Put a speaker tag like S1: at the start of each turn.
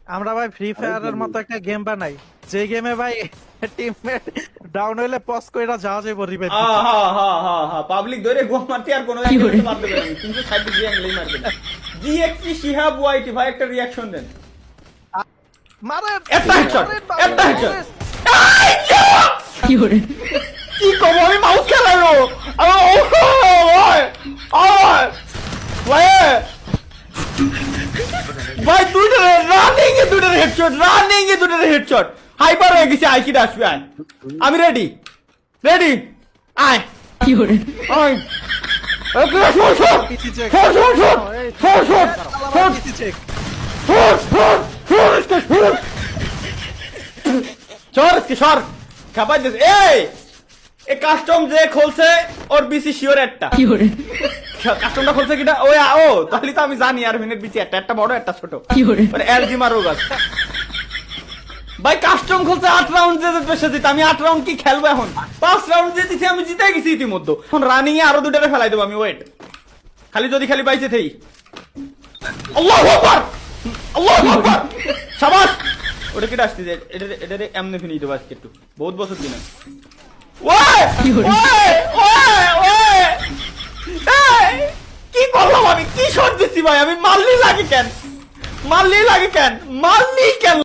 S1: আমরা ভাই ফ্রি ফায়ারের মতো একটা গেম বানাই, যে গেমে ভাই টিমমেট ডাউন হইলে পজ কইরা যাওয়া যাবে রিভাইভ দিতে।
S2: পাবলিক ধরে গোয়া মারতে আর কোনো অ্যাঙ্গেলে মারতে পারে না, 360 ডিগ্রি অ্যাঙ্গেলেই মারবে। জিএক্সি শিহাব ওয়াইটি ভাই একটা রিঅ্যাকশন দেন।
S1: মারেন
S2: একটা হেডশট,
S1: মারেন,
S2: একটা
S1: মারেন,
S2: হেডশট।
S1: মারেন।
S2: কি কম আমি মাউস খেলানো ভাই দুটো রানিং এ দুটো হেডশট, রানিং এ দুটো হেডশট। হাইপার হয়ে গেছে, আইকিটা আসবে। আয় আমি রেডি, রেডি, আয় আয় ওকে শট শট
S1: পিছি check,
S2: shot shot shot shot shot shot
S1: পিছি চেক।
S2: শট শট শট इसका शॉट চর इसके সর খাপাই দিস। এই এ কাস্টম যে খুলছে ওর বিসি শিওর একটা কাস্টমটা খুলছে কিটা ও ও তাহলে তো আমি জানি আর মিনিট বিসি একটা একটা বড় একটা ছোট মানে এলজি মারো গাছ ভাই কাস্টম খুলছে 8 রাউন্ড যে বেশি জিত আমি 8 রাউন্ড কি খেলবো এখন 5 রাউন্ড যে দিছি আমি জিতে গেছি ইতিমধ্যে এখন রানিং এ আরো দুটারে ফেলাই দেব আমি ওয়েট খালি যদি খালি বাইসে থেই আল্লাহু আকবার আল্লাহু আকবার শাবাশ ওটা কি আসছে যে এটা এমনি ফিনি দেব আজকে একটু বহুত বছর দিন ওই ওই ওই ওই এই কি করলাম আমি কি শট দিছি ভাই আমি মারলি লাগে কেন মারলি কেন